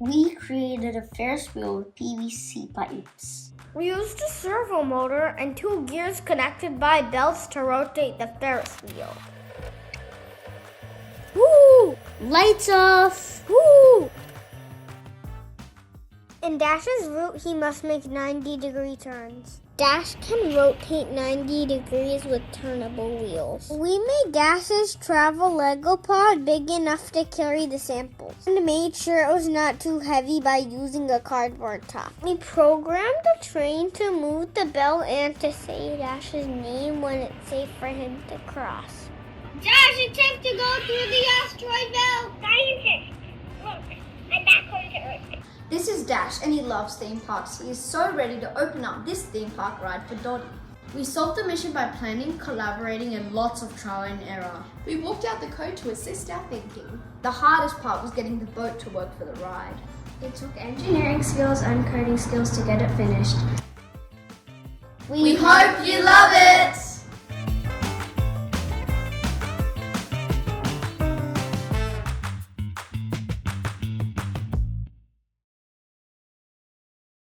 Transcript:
We created a Ferris wheel with PVC pipes. We used a servo motor and 2 gears connected by belts to rotate the Ferris wheel. Woo! Lights off! Woo! In Dash's route, he must make 90-degree turns. Dash can rotate 90 degrees with turnable wheels. We made Dash's travel Lego pod big enough to carry the samples and made sure it was not too heavy by using a cardboard top. We programmed the train to move the bell and to say Dash's name when it's safe for him to cross. Dash, it's safe to go through the asteroid belt. Scientist, look, I'm back home to Earth. This is Dash and he loves theme parks. He is so ready to open up this theme park ride for Dottie. We solved the mission by planning, collaborating and lots of trial and error. We walked out the code to assist our thinking. The hardest part was getting the boat to work for the ride. It took engineering skills and coding skills to get it finished. We hope you love it!